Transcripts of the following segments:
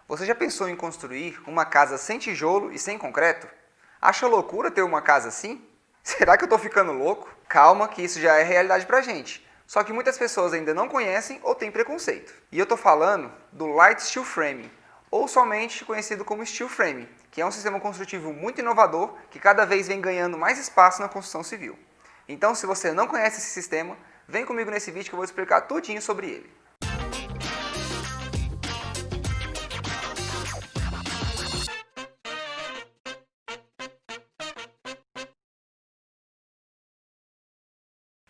Você já pensou em construir uma casa sem tijolo e sem concreto? Acha loucura ter uma casa assim? Será que eu tô ficando louco? Calma que isso já é realidade pra gente. Só que muitas pessoas ainda não conhecem ou têm preconceito. E eu tô falando do Light Steel Framing, ou somente conhecido como Steel Framing, que é um sistema construtivo muito inovador que cada vez vem ganhando mais espaço na construção civil. Então, se você não conhece esse sistema, vem comigo nesse vídeo que eu vou explicar tudinho sobre ele.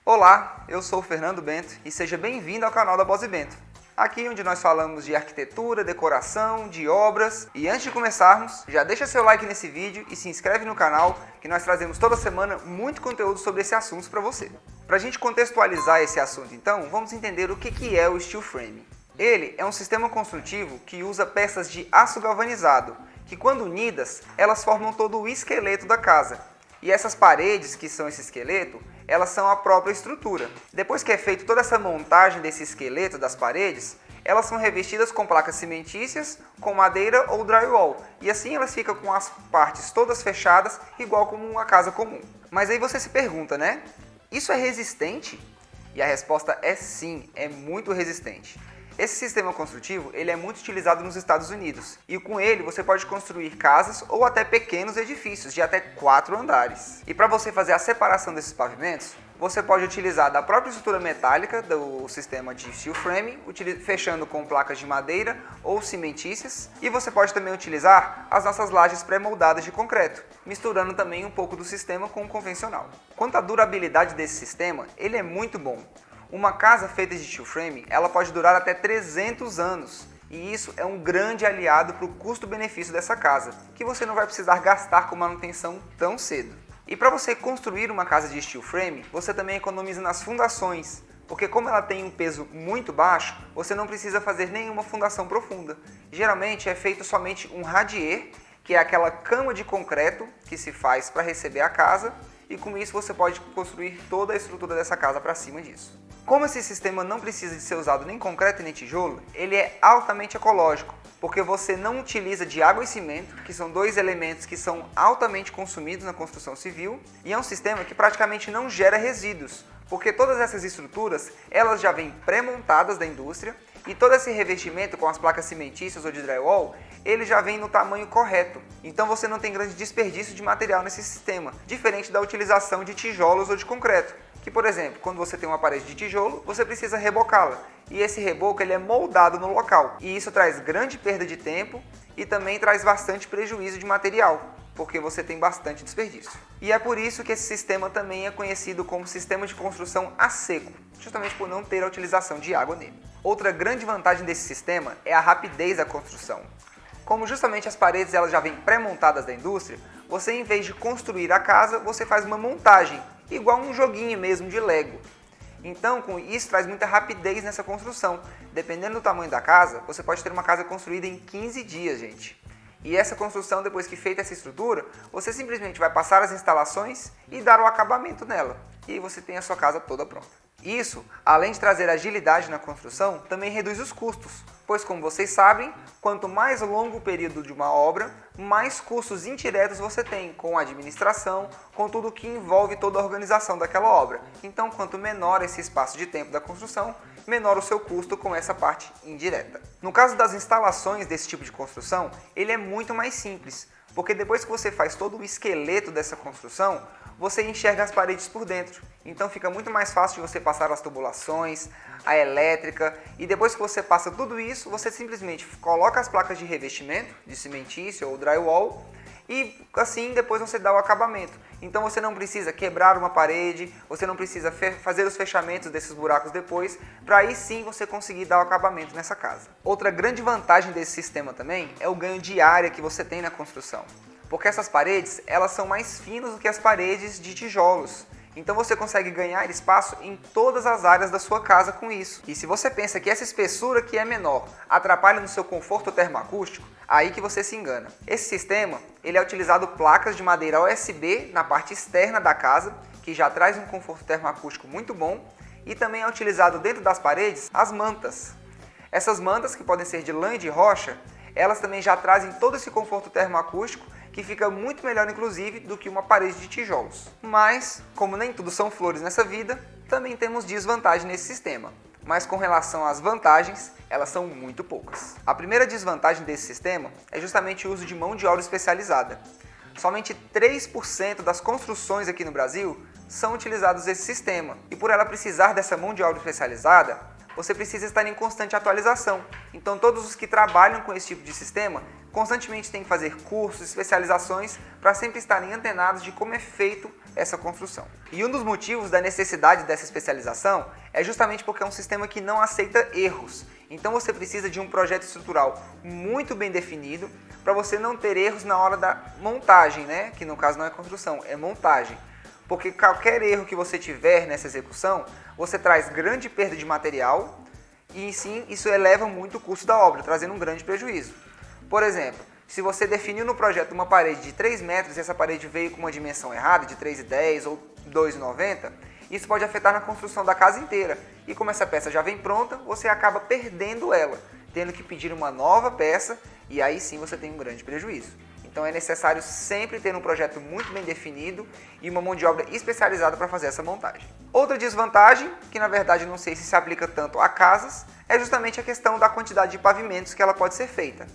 Olá, eu sou o Fernando Bento e seja bem-vindo ao canal da Bosi Bento. Aqui onde nós falamos de arquitetura, decoração, de obras. E antes de começarmos, já deixa seu like nesse vídeo e se inscreve no canal que nós trazemos toda semana muito conteúdo sobre esse assunto para você. Para a gente contextualizar esse assunto então, vamos entender o que é o Steel Frame. Ele é um sistema construtivo que usa peças de aço galvanizado, que quando unidas, elas formam todo o esqueleto da casa. E essas paredes, que são esse esqueleto, elas são a própria estrutura. Depois que é feita toda essa montagem desse esqueleto das paredes, elas são revestidas com placas cimentícias, com madeira ou drywall. E assim elas ficam com as partes todas fechadas, igual como uma casa comum. Mas aí você se pergunta, né? Isso é resistente? E a resposta é sim, é muito resistente. Esse sistema construtivo ele é muito utilizado nos Estados Unidos e com ele você pode construir casas ou até pequenos edifícios de até 4 andares. E para você fazer a separação desses pavimentos, você pode utilizar da própria estrutura metálica do sistema de steel frame, fechando com placas de madeira ou cimentícias, e você pode também utilizar as nossas lajes pré-moldadas de concreto, misturando também um pouco do sistema com o convencional. Quanto à durabilidade desse sistema, ele é muito bom. Uma casa feita de steel frame, ela pode durar até 300 anos. E isso é um grande aliado para o custo-benefício dessa casa, que você não vai precisar gastar com manutenção tão cedo. E para você construir uma casa de steel frame, você também economiza nas fundações, porque como ela tem um peso muito baixo, você não precisa fazer nenhuma fundação profunda. Geralmente é feito somente um radier, que é aquela cama de concreto que se faz para receber a casa, e com isso você pode construir toda a estrutura dessa casa para cima disso. Como esse sistema não precisa de ser usado nem concreto nem tijolo, ele é altamente ecológico, porque você não utiliza de água e cimento, que são dois elementos que são altamente consumidos na construção civil, e é um sistema que praticamente não gera resíduos, porque todas essas estruturas elas já vêm pré-montadas da indústria, e todo esse revestimento com as placas cimentícias ou de drywall, ele já vem no tamanho correto. Então você não tem grande desperdício de material nesse sistema, diferente da utilização de tijolos ou de concreto. Que, por exemplo, quando você tem uma parede de tijolo, você precisa rebocá-la. E esse reboco ele é moldado no local. E isso traz grande perda de tempo e também traz bastante prejuízo de material, porque você tem bastante desperdício. E é por isso que esse sistema também é conhecido como sistema de construção a seco, justamente por não ter a utilização de água nele. Outra grande vantagem desse sistema é a rapidez da construção. Como justamente as paredes elas já vêm pré-montadas da indústria, você em vez de construir a casa, você faz uma montagem, igual um joguinho mesmo de Lego. Então, com isso traz muita rapidez nessa construção. Dependendo do tamanho da casa, você pode ter uma casa construída em 15 dias, gente. E essa construção, depois que feita essa estrutura, você simplesmente vai passar as instalações e dar o acabamento nela. E você tem a sua casa toda pronta. Isso, além de trazer agilidade na construção, também reduz os custos, pois como vocês sabem, quanto mais longo o período de uma obra, mais custos indiretos você tem com a administração, com tudo que envolve toda a organização daquela obra. Então, quanto menor esse espaço de tempo da construção, menor o seu custo com essa parte indireta. No caso das instalações desse tipo de construção, ele é muito mais simples, porque depois que você faz todo o esqueleto dessa construção, você enxerga as paredes por dentro. Então fica muito mais fácil de você passar as tubulações, a elétrica, e depois que você passa tudo isso, você simplesmente coloca as placas de revestimento, de cimentício ou drywall, e assim depois você dá o acabamento. Então você não precisa quebrar uma parede, você não precisa fazer os fechamentos desses buracos depois, para aí sim você conseguir dar o acabamento nessa casa. Outra grande vantagem desse sistema também é o ganho de área que você tem na construção. Porque essas paredes, elas são mais finas do que as paredes de tijolos. Então você consegue ganhar espaço em todas as áreas da sua casa com isso. E se você pensa que essa espessura que é menor atrapalha no seu conforto termoacústico, aí que você se engana. Esse sistema, ele é utilizado placas de madeira OSB na parte externa da casa, que já traz um conforto termoacústico muito bom, e também é utilizado dentro das paredes as mantas. Essas mantas, que podem ser de lã e de rocha, elas também já trazem todo esse conforto termoacústico que fica muito melhor, inclusive, do que uma parede de tijolos. Mas, como nem tudo são flores nessa vida, também temos desvantagem nesse sistema. Mas com relação às vantagens, elas são muito poucas. A primeira desvantagem desse sistema é justamente o uso de mão de obra especializada. Somente 3% das construções aqui no Brasil são utilizadas nesse sistema. E por ela precisar dessa mão de obra especializada, você precisa estar em constante atualização. Então todos os que trabalham com esse tipo de sistema constantemente têm que fazer cursos, especializações para sempre estarem antenados de como é feito essa construção. E um dos motivos da necessidade dessa especialização é justamente porque é um sistema que não aceita erros. Então você precisa de um projeto estrutural muito bem definido para você não ter erros na hora da montagem, né? Que no caso não é construção, é montagem. Porque qualquer erro que você tiver nessa execução, você traz grande perda de material e sim, isso eleva muito o custo da obra, trazendo um grande prejuízo. Por exemplo, se você definiu no projeto uma parede de 3 metros e essa parede veio com uma dimensão errada, de 3,10 ou 2,90, isso pode afetar na construção da casa inteira. E como essa peça já vem pronta, você acaba perdendo ela, tendo que pedir uma nova peça e aí sim você tem um grande prejuízo. Então é necessário sempre ter um projeto muito bem definido e uma mão de obra especializada para fazer essa montagem. Outra desvantagem, que na verdade não sei se aplica tanto a casas, é justamente a questão da quantidade de pavimentos que ela pode ser feita.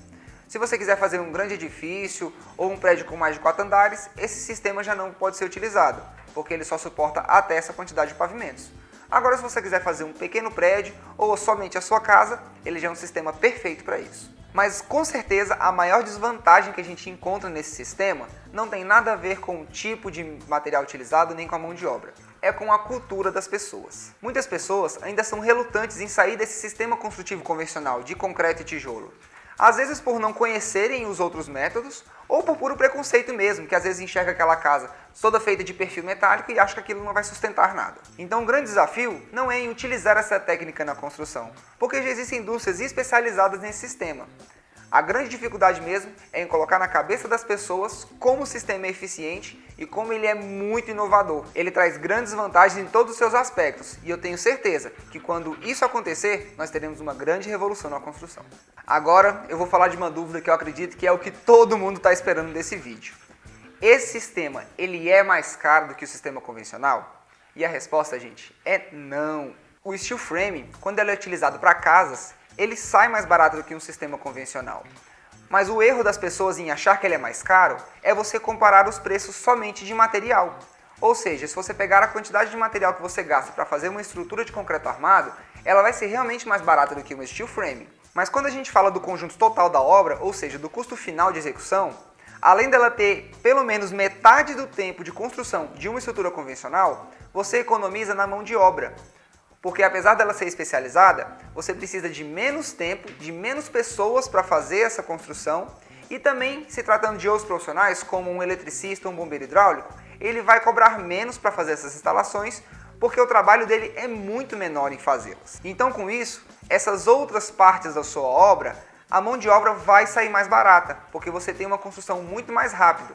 Se você quiser fazer um grande edifício ou um prédio com mais de 4 andares, esse sistema já não pode ser utilizado, porque ele só suporta até essa quantidade de pavimentos. Agora, se você quiser fazer um pequeno prédio ou somente a sua casa, ele já é um sistema perfeito para isso. Mas com certeza a maior desvantagem que a gente encontra nesse sistema não tem nada a ver com o tipo de material utilizado nem com a mão de obra. É com a cultura das pessoas. Muitas pessoas ainda são relutantes em sair desse sistema construtivo convencional de concreto e tijolo. Às vezes por não conhecerem os outros métodos ou por puro preconceito mesmo, que às vezes enxerga aquela casa toda feita de perfil metálico e acha que aquilo não vai sustentar nada. Então o grande desafio não é em utilizar essa técnica na construção, porque já existem indústrias especializadas nesse sistema. A grande dificuldade mesmo é em colocar na cabeça das pessoas como o sistema é eficiente e como ele é muito inovador. Ele traz grandes vantagens em todos os seus aspectos e eu tenho certeza que quando isso acontecer, nós teremos uma grande revolução na construção. Agora eu vou falar de uma dúvida que eu acredito que é o que todo mundo está esperando desse vídeo. Esse sistema, ele é mais caro do que o sistema convencional? E a resposta, gente, é não. O steel frame, quando ele é utilizado para casas, ele sai mais barato do que um sistema convencional. Mas o erro das pessoas em achar que ele é mais caro é você comparar os preços somente de material. Ou seja, se você pegar a quantidade de material que você gasta para fazer uma estrutura de concreto armado, ela vai ser realmente mais barata do que uma steel frame. Mas quando a gente fala do conjunto total da obra, ou seja, do custo final de execução, além dela ter pelo menos metade do tempo de construção de uma estrutura convencional, você economiza na mão de obra. Porque apesar dela ser especializada, você precisa de menos tempo, de menos pessoas para fazer essa construção e também, se tratando de outros profissionais, como um eletricista ou um bombeiro hidráulico, ele vai cobrar menos para fazer essas instalações porque o trabalho dele é muito menor em fazê-las. Então, com isso, essas outras partes da sua obra, a mão de obra vai sair mais barata, porque você tem uma construção muito mais rápida.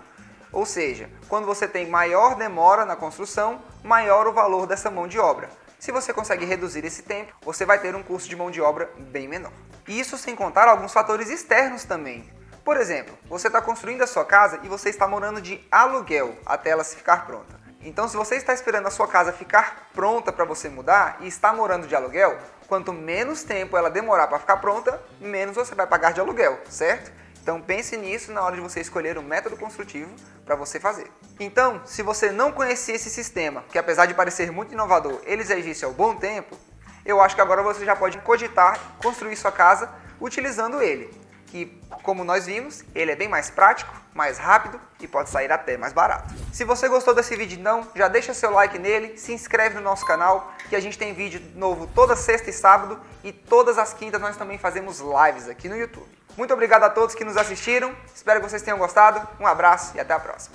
Ou seja, quando você tem maior demora na construção, maior o valor dessa mão de obra. Se você consegue reduzir esse tempo, você vai ter um custo de mão de obra bem menor. E isso sem contar alguns fatores externos também. Por exemplo, você está construindo a sua casa e você está morando de aluguel até ela ficar pronta. Então, se você está esperando a sua casa ficar pronta para você mudar e está morando de aluguel, quanto menos tempo ela demorar para ficar pronta, menos você vai pagar de aluguel, certo? Então pense nisso na hora de você escolher um método construtivo para você fazer. Então, se você não conhecia esse sistema, que apesar de parecer muito inovador, ele já existe há um bom tempo, eu acho que agora você já pode cogitar construir sua casa utilizando ele. Que, como nós vimos, ele é bem mais prático, mais rápido e pode sair até mais barato. Se você gostou desse vídeo então, já deixa seu like nele, se inscreve no nosso canal, que a gente tem vídeo novo toda sexta e sábado e todas as quintas nós também fazemos lives aqui no YouTube. Muito obrigado a todos que nos assistiram, espero que vocês tenham gostado, um abraço e até a próxima.